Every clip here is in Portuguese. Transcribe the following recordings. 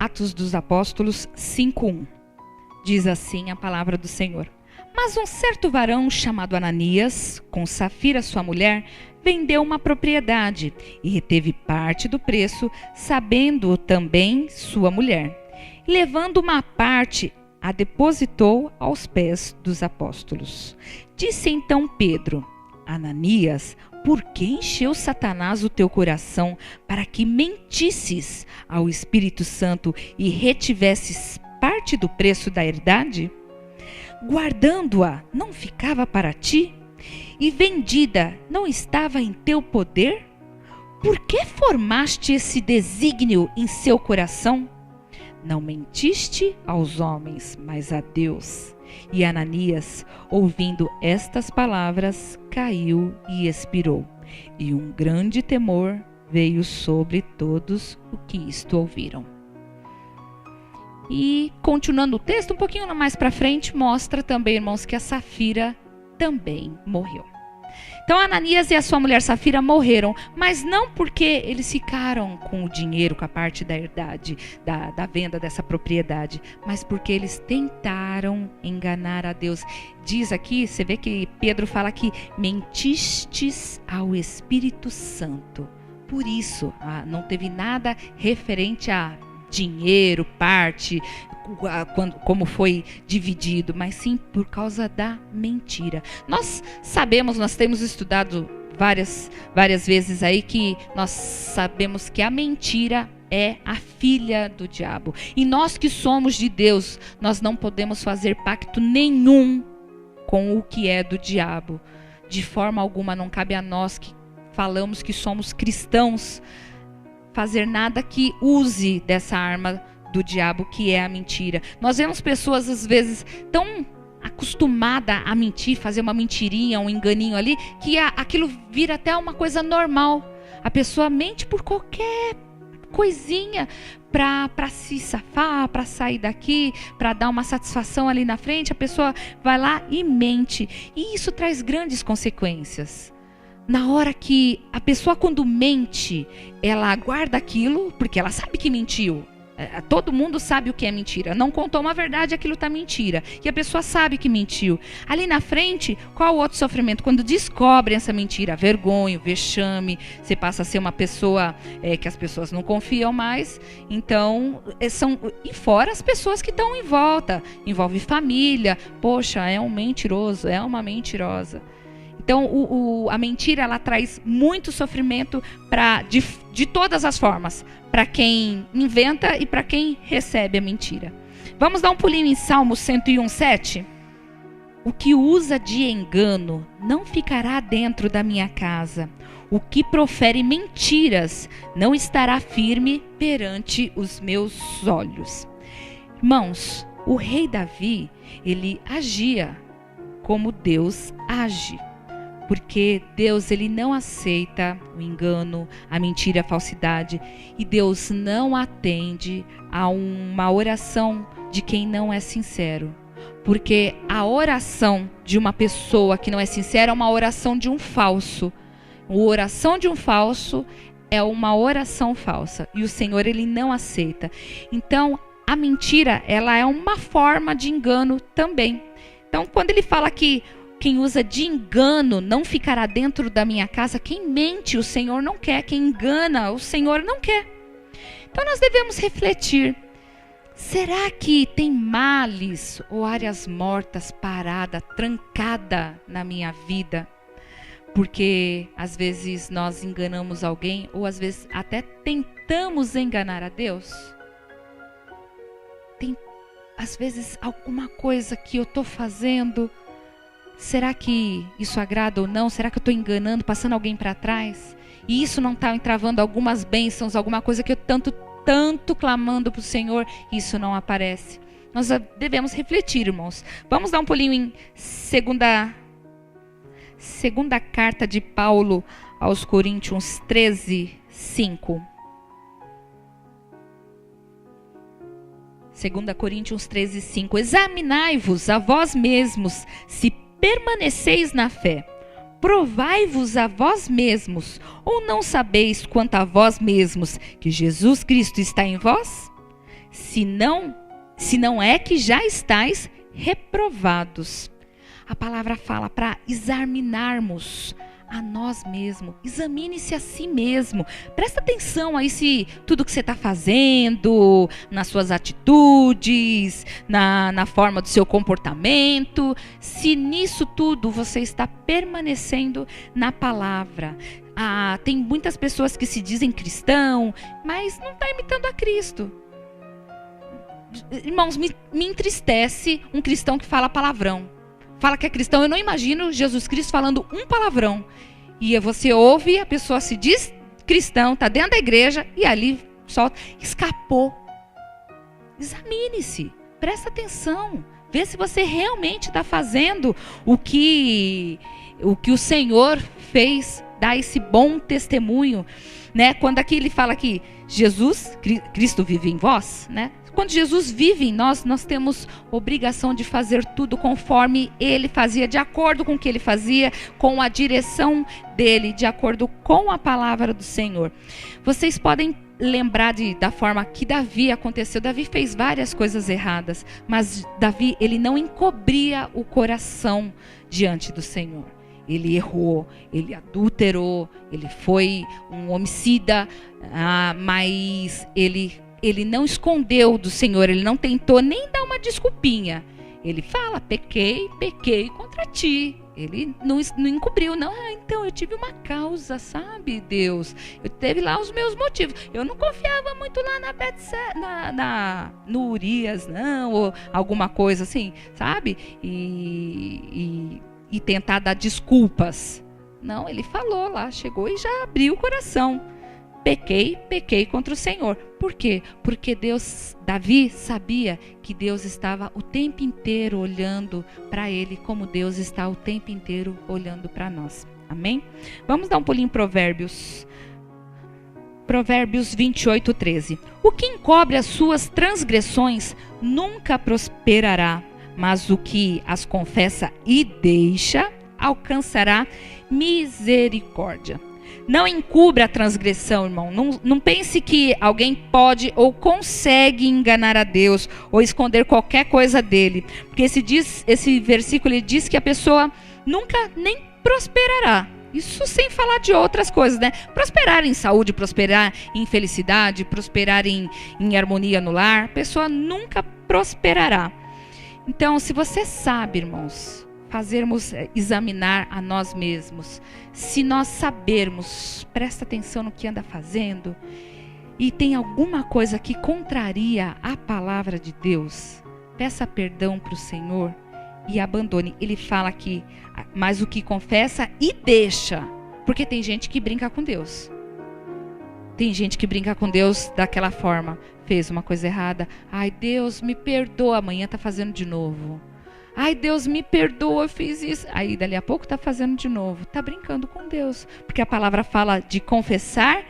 Atos dos Apóstolos 5:1. Diz assim a palavra do Senhor. Mas um certo varão chamado Ananias, com Safira sua mulher, vendeu uma propriedade e reteve parte do preço, sabendo também sua mulher. E levando uma parte, a depositou aos pés dos apóstolos. Disse então Pedro: Ananias, por que encheu Satanás o teu coração para que mentisses ao Espírito Santo e retivesses parte do preço da herdade? Guardando-a, não ficava para ti? E vendida, não estava em teu poder? Por que formaste esse desígnio em seu coração? Não mentiste aos homens, mas a Deus. E Ananias, ouvindo estas palavras, caiu e expirou. E um grande temor veio sobre todos os que isto ouviram. E continuando o texto, um pouquinho mais para frente, mostra também, irmãos, que a Safira também morreu. Então Ananias e a sua mulher Safira morreram, mas não porque eles ficaram com o dinheiro, com a parte da herdade, da venda dessa propriedade, mas porque eles tentaram enganar a Deus. Diz aqui, você vê que Pedro fala que mentistes ao Espírito Santo. Por isso, não teve nada referente a dinheiro, parte, como foi dividido, mas sim por causa da mentira. Nós sabemos, nós temos estudado várias vezes aí que nós sabemos que a mentira é a filha do diabo. E nós que somos de Deus, nós não podemos fazer pacto nenhum com o que é do diabo. De forma alguma, não cabe a nós que falamos que somos cristãos fazer nada que use dessa arma do diabo, que é a mentira. Nós vemos pessoas às vezes tão acostumadas a mentir, fazer uma mentirinha, um enganinho ali, que aquilo vira até uma coisa normal. A pessoa mente por qualquer coisinha para se safar, para sair daqui, para dar uma satisfação ali na frente. A pessoa vai lá e mente. E isso traz grandes consequências. Na hora que a pessoa, quando mente, ela guarda aquilo, porque ela sabe que mentiu. Todo mundo sabe o que é mentira. Não contou uma verdade, aquilo está mentira. E a pessoa sabe que mentiu. Ali na frente, qual o outro sofrimento? Quando descobrem essa mentira, vergonha, vexame, você passa a ser uma pessoa que as pessoas não confiam mais. Então, e fora as pessoas que estão em volta. Envolve família. Poxa, é um mentiroso, é uma mentirosa. Então, a mentira, ela traz muito sofrimento de todas as formas, para quem inventa e para quem recebe a mentira. Vamos dar um pulinho em Salmo 101:7? O que usa de engano não ficará dentro da minha casa. O que profere mentiras não estará firme perante os meus olhos. Irmãos, o rei Davi, ele agia como Deus age. Porque Deus, ele não aceita o engano, a mentira, a falsidade. E Deus não atende a uma oração de quem não é sincero. Porque a oração de uma pessoa que não é sincera é uma oração de um falso. A oração de um falso é uma oração falsa. E o Senhor, ele não aceita. Então, a mentira, ela é uma forma de engano também. Então, quando ele fala que quem usa de engano não ficará dentro da minha casa, quem mente o Senhor não quer, quem engana o Senhor não quer. Então nós devemos refletir, será que tem males ou áreas mortas, parada, trancada na minha vida? Porque às vezes nós enganamos alguém ou às vezes até tentamos enganar a Deus. Tem às vezes alguma coisa que eu estou fazendo. Será que isso agrada ou não? Será que eu estou enganando, passando alguém para trás? E isso não está entravando algumas bênçãos, alguma coisa que eu tanto clamando para o Senhor, isso não aparece. Nós devemos refletir, irmãos. Vamos dar um pulinho em segunda carta de Paulo aos Coríntios 13:5. 2 Coríntios 13:5. Examinai-vos a vós mesmos, se permaneceis na fé. Provai-vos a vós mesmos, ou não sabeis quanto a vós mesmos que Jesus Cristo está em vós? se não é que já estáis reprovados. A palavra fala para examinarmos a nós mesmos. Examine-se a si mesmo. Presta atenção aí se tudo que você está fazendo, nas suas atitudes, na forma do seu comportamento, se nisso tudo você está permanecendo na palavra. Tem muitas pessoas que se dizem cristão, mas não está imitando a Cristo. Irmãos, me entristece um cristão que fala palavrão. Fala que é cristão, eu não imagino Jesus Cristo falando um palavrão. E você ouve, a pessoa se diz cristão, está dentro da igreja e ali solta, escapou. Examine-se, presta atenção, vê se você realmente está fazendo o que o Senhor fez, dá esse bom testemunho, né? Quando aqui ele fala que Cristo vive em vós, né? Quando Jesus vive em nós, nós temos obrigação de fazer tudo conforme Ele fazia, de acordo com o que Ele fazia, com a direção dEle, de acordo com a palavra do Senhor. Vocês podem lembrar da forma que Davi aconteceu. Davi fez várias coisas erradas, mas Davi, ele não encobria o coração diante do Senhor. Ele errou, ele adulterou, ele foi um homicida, mas ele não escondeu do Senhor, ele não tentou nem dar uma desculpinha. Ele fala, pequei contra ti. Ele não encobriu, não. Então eu tive uma causa, sabe, Deus? Eu teve lá os meus motivos. Eu não confiava muito lá no Urias, não, ou alguma coisa assim, sabe? E tentar dar desculpas. Não, ele falou lá, chegou e já abriu o coração. Pequei contra o Senhor. Por quê? Porque Davi sabia que Deus estava o tempo inteiro olhando para ele, como Deus está o tempo inteiro olhando para nós. Amém? Vamos dar um pulinho em Provérbios. Provérbios 28:13. O que encobre as suas transgressões nunca prosperará, mas o que as confessa e deixa alcançará misericórdia. Não encubra a transgressão, irmão. Não pense que alguém pode ou consegue enganar a Deus ou esconder qualquer coisa dele. Porque esse versículo ele diz que a pessoa nunca nem prosperará. Isso sem falar de outras coisas, né? Prosperar em saúde, prosperar em felicidade, prosperar em harmonia no lar. A pessoa nunca prosperará. Então, se você sabe, irmãos, examinar a nós mesmos. Se nós sabermos, presta atenção no que anda fazendo, e tem alguma coisa que contraria a palavra de Deus, peça perdão para o Senhor e abandone. Ele fala aqui, mas o que confessa e deixa, porque tem gente que brinca com Deus. Tem gente que brinca com Deus daquela forma, fez uma coisa errada, ai Deus me perdoa, amanhã está fazendo de novo. Ai, Deus me perdoa, eu fiz isso. Aí, dali a pouco, está fazendo de novo. Está brincando com Deus. Porque a palavra fala de confessar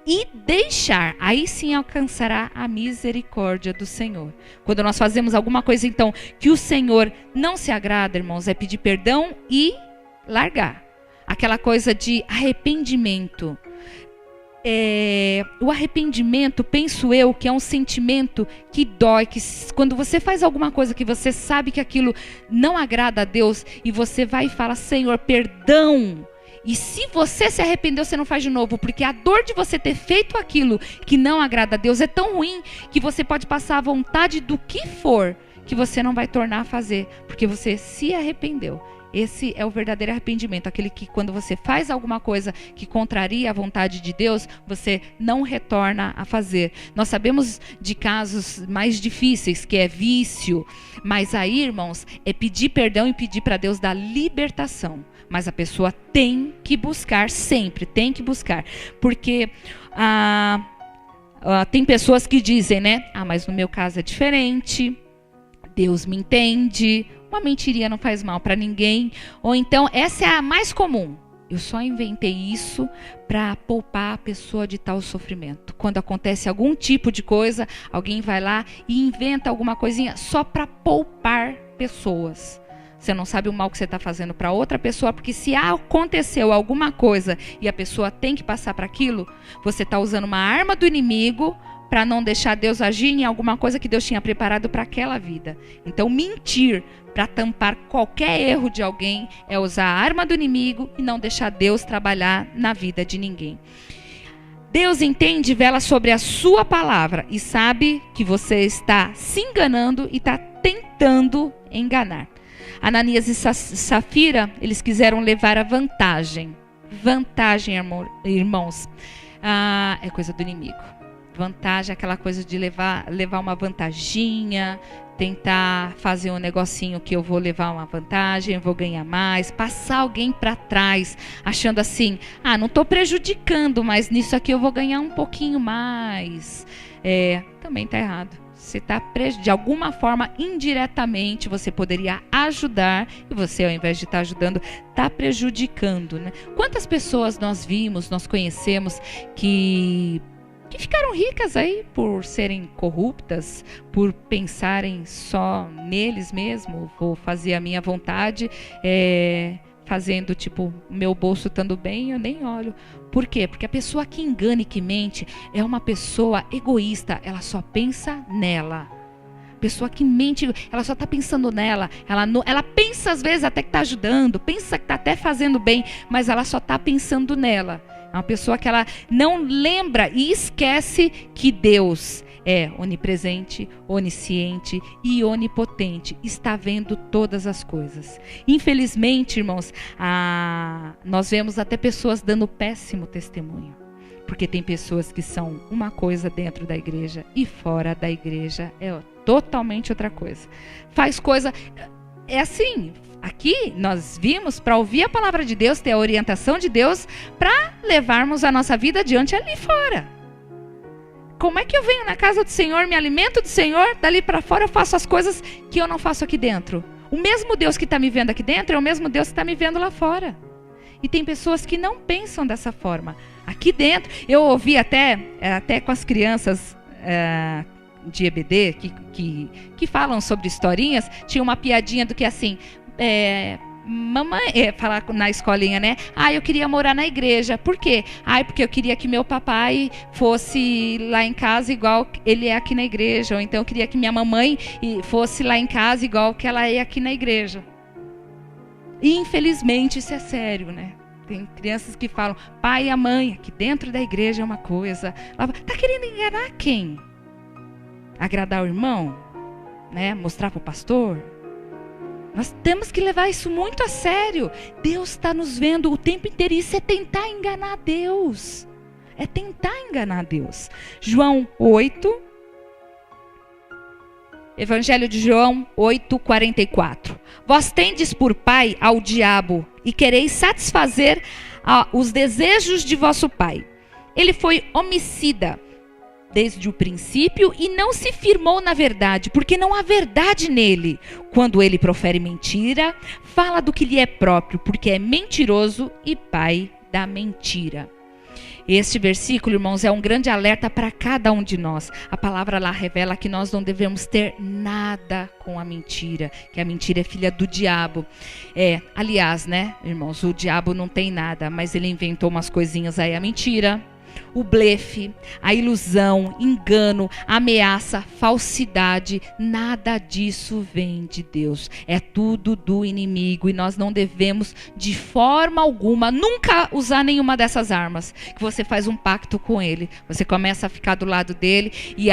e deixar. Aí sim alcançará a misericórdia do Senhor. Quando nós fazemos alguma coisa, então, que o Senhor não se agrada, irmãos, é pedir perdão e largar. Aquela coisa de arrependimento. O arrependimento, penso eu, que é um sentimento que dói, que quando você faz alguma coisa que você sabe que aquilo não agrada a Deus e você vai e fala, Senhor, perdão, e se você se arrependeu, você não faz de novo, porque a dor de você ter feito aquilo que não agrada a Deus é tão ruim que você pode passar a vontade do que for, que você não vai tornar a fazer, porque você se arrependeu. Esse é o verdadeiro arrependimento, aquele que quando você faz alguma coisa que contraria a vontade de Deus, você não retorna a fazer. Nós sabemos de casos mais difíceis, que é vício, mas aí, irmãos, é pedir perdão e pedir para Deus dar libertação. Mas a pessoa tem que buscar sempre, tem que buscar. Porque tem pessoas que dizem, né? Mas no meu caso é diferente, Deus me entende. Uma mentirinha não faz mal para ninguém. Ou então, essa é a mais comum. Eu só inventei isso para poupar a pessoa de tal sofrimento. Quando acontece algum tipo de coisa, alguém vai lá e inventa alguma coisinha só para poupar pessoas. Você não sabe o mal que você está fazendo para outra pessoa, porque se aconteceu alguma coisa e a pessoa tem que passar para aquilo, você está usando uma arma do inimigo para não deixar Deus agir em alguma coisa que Deus tinha preparado para aquela vida. Então, mentir para tampar qualquer erro de alguém é usar a arma do inimigo e não deixar Deus trabalhar na vida de ninguém. Deus entende e vela sobre a sua palavra e sabe que você está se enganando e está tentando enganar. Ananias e Safira, eles quiseram levar a vantagem. Vantagem, irmãos, é coisa do inimigo. Vantagem é aquela coisa de levar uma vantaginha, tentar fazer um negocinho que eu vou levar uma vantagem, vou ganhar mais, passar alguém para trás, achando assim, não estou prejudicando, mas nisso aqui eu vou ganhar um pouquinho mais. Também está errado. Você está de alguma forma, indiretamente, você poderia ajudar, e você, ao invés de estar ajudando, está prejudicando, né? Quantas pessoas nós vimos, nós conhecemos, que ficaram ricas aí por serem corruptas, por pensarem só neles mesmos, vou fazer a minha vontade, fazendo tipo, meu bolso estando bem, eu nem olho. Por quê? Porque a pessoa que engana e que mente é uma pessoa egoísta, ela só pensa nela. A pessoa que mente, ela só está pensando nela, ela pensa às vezes até que está ajudando, pensa que está até fazendo bem, mas ela só está pensando nela. É uma pessoa que ela não lembra e esquece que Deus é onipresente, onisciente e onipotente. Está vendo todas as coisas. Infelizmente, irmãos, nós vemos até pessoas dando péssimo testemunho. Porque tem pessoas que são uma coisa dentro da igreja e fora da igreja é totalmente outra coisa. Faz coisa... É assim, aqui nós vimos para ouvir a palavra de Deus, ter a orientação de Deus, para levarmos a nossa vida adiante ali fora. Como é que eu venho na casa do Senhor, me alimento do Senhor, dali para fora eu faço as coisas que eu não faço aqui dentro? O mesmo Deus que está me vendo aqui dentro é o mesmo Deus que está me vendo lá fora. E tem pessoas que não pensam dessa forma. Aqui dentro, eu ouvi até com as crianças... de EBD, que falam sobre historinhas, tinha uma piadinha do que assim, mamãe, falar na escolinha, né? Eu queria morar na igreja. Por quê? Porque eu queria que meu papai fosse lá em casa igual ele é aqui na igreja. Ou então eu queria que minha mamãe fosse lá em casa igual que ela é aqui na igreja. E infelizmente isso é sério, né? Tem crianças que falam, pai e a mãe, aqui dentro da igreja é uma coisa. Tá querendo enganar quem? Agradar o irmão, né? Mostrar para o pastor. Nós temos que levar isso muito a sério. Deus está nos vendo o tempo inteiro. Isso é tentar enganar Deus. É tentar enganar Deus. João 8. Evangelho de João 8:44. Vós tendes por pai ao diabo e quereis satisfazer os desejos de vosso pai. Ele foi homicida desde o princípio e não se firmou na verdade, porque não há verdade nele. Quando ele profere mentira, fala do que lhe é próprio, porque é mentiroso e pai da mentira. Este versículo, irmãos, é um grande alerta para cada um de nós. A palavra lá revela que nós não devemos ter nada com a mentira, que a mentira é filha do diabo. Aliás, né, irmãos, o diabo não tem nada, mas ele inventou umas coisinhas aí, a mentira, o blefe, a ilusão, engano, ameaça, falsidade, nada disso vem de Deus. É tudo do inimigo e nós não devemos de forma alguma nunca usar nenhuma dessas armas. Que você faz um pacto com ele, você começa a ficar do lado dele e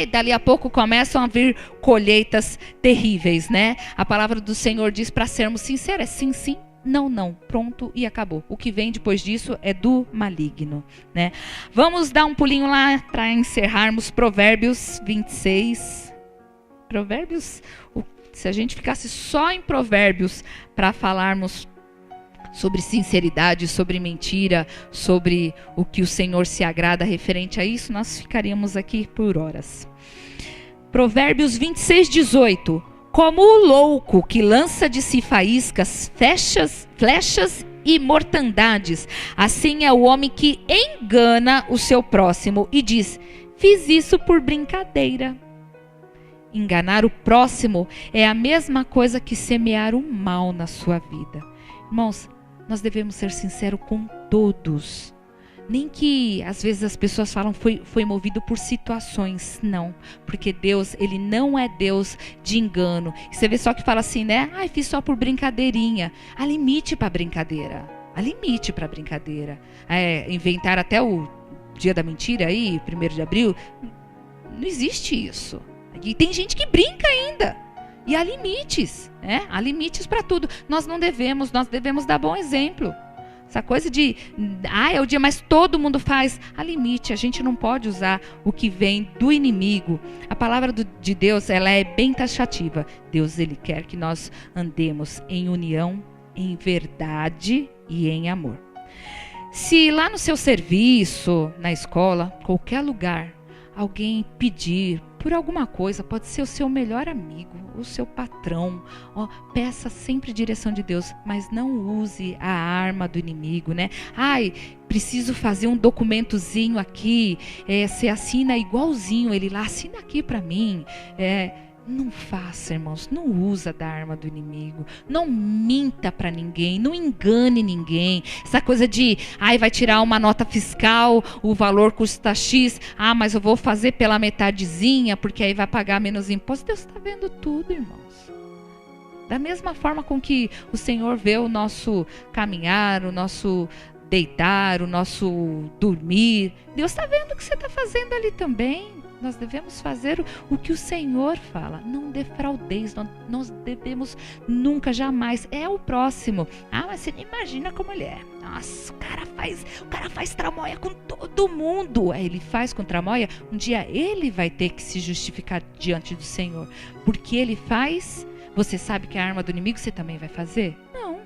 dali a pouco começam a vir colheitas terríveis, né? A palavra do Senhor diz para sermos sinceros, é sim, sim. Não, não, pronto e acabou. O que vem depois disso é do maligno, né? Vamos dar um pulinho lá para encerrarmos Provérbios 26. Provérbios, se a gente ficasse só em Provérbios para falarmos sobre sinceridade, sobre mentira, sobre o que o Senhor se agrada referente a isso, nós ficaríamos aqui por horas. Provérbios 26:18. Como o louco que lança de si faíscas, flechas e mortandades, assim é o homem que engana o seu próximo e diz, fiz isso por brincadeira. Enganar o próximo é a mesma coisa que semear o mal na sua vida. Irmãos, nós devemos ser sinceros com todos. Nem que às vezes as pessoas falam foi movido por situações. Não, porque Deus, ele não é Deus de engano. Você vê só que fala assim, né? Ai, fiz só por brincadeirinha. Há limite para brincadeira. Há limite para brincadeira. Inventar até o dia da mentira aí, 1º de abril. Não existe isso. E tem gente que brinca ainda. E há limites, né? Há limites para tudo. Nós devemos dar bom exemplo. Essa coisa de, é o dia, mas todo mundo faz. Há limite, a gente não pode usar o que vem do inimigo. A palavra de Deus, ela é bem taxativa. Deus, ele quer que nós andemos em união, em verdade e em amor. Se lá no seu serviço, na escola, qualquer lugar, alguém pedir por alguma coisa, pode ser o seu melhor amigo, o seu patrão, peça sempre direção de Deus, mas não use a arma do inimigo, né? Ai, preciso fazer um documentozinho aqui, você assina igualzinho, ele lá, assina aqui para mim, não faça, irmãos, não usa da arma do inimigo, não minta para ninguém, não engane ninguém. Essa coisa de, vai tirar uma nota fiscal, o valor custa X, mas eu vou fazer pela metadezinha, porque aí vai pagar menos imposto. Deus está vendo tudo, irmãos. Da mesma forma com que o Senhor vê o nosso caminhar, o nosso deitar, o nosso dormir, Deus está vendo o que você está fazendo ali também. Nós devemos fazer o que o Senhor fala. Não defraudeis. Nós devemos nunca, jamais. É o próximo. Mas você não imagina como ele é. Nossa, o cara faz tramóia com todo mundo. Ele faz com tramóia. Um dia ele vai ter que se justificar diante do Senhor. Porque ele faz. Você sabe que a arma do inimigo você também vai fazer? Não.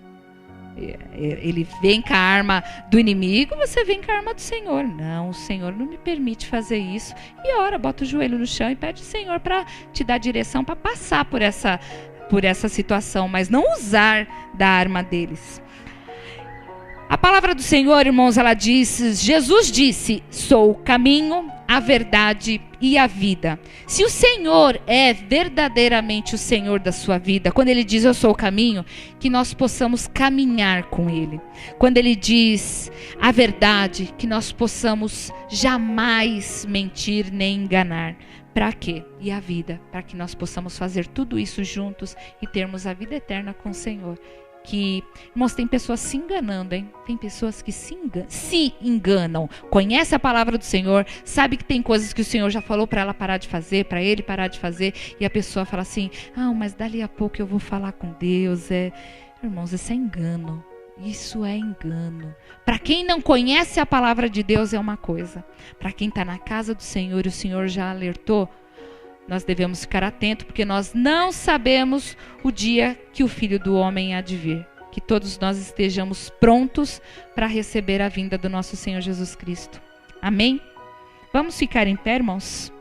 Ele vem com a arma do inimigo, você vem com a arma do Senhor. Não, o Senhor não me permite fazer isso. E ora, bota o joelho no chão e pede ao Senhor para te dar direção para passar por essa situação, mas não usar da arma deles. A palavra do Senhor, irmãos, ela diz, Jesus disse, sou o caminho, a verdade e a vida. Se o Senhor é verdadeiramente o Senhor da sua vida, quando Ele diz eu sou o caminho, que nós possamos caminhar com Ele. Quando Ele diz a verdade, que nós possamos jamais mentir nem enganar. Para quê? E a vida, para que nós possamos fazer tudo isso juntos e termos a vida eterna com o Senhor. Irmãos, tem pessoas se enganando, hein? Tem pessoas que se enganam. Conhece a palavra do Senhor, sabe que tem coisas que o Senhor já falou para ela parar de fazer, para ele parar de fazer, e a pessoa fala assim, mas dali a pouco eu vou falar com Deus. Irmãos, isso é engano. Isso é engano. Para quem não conhece a palavra de Deus é uma coisa. Para quem está na casa do Senhor e o Senhor já alertou, nós devemos ficar atentos, porque nós não sabemos o dia que o Filho do Homem há de vir. Que todos nós estejamos prontos para receber a vinda do nosso Senhor Jesus Cristo. Amém? Vamos ficar em pé, irmãos?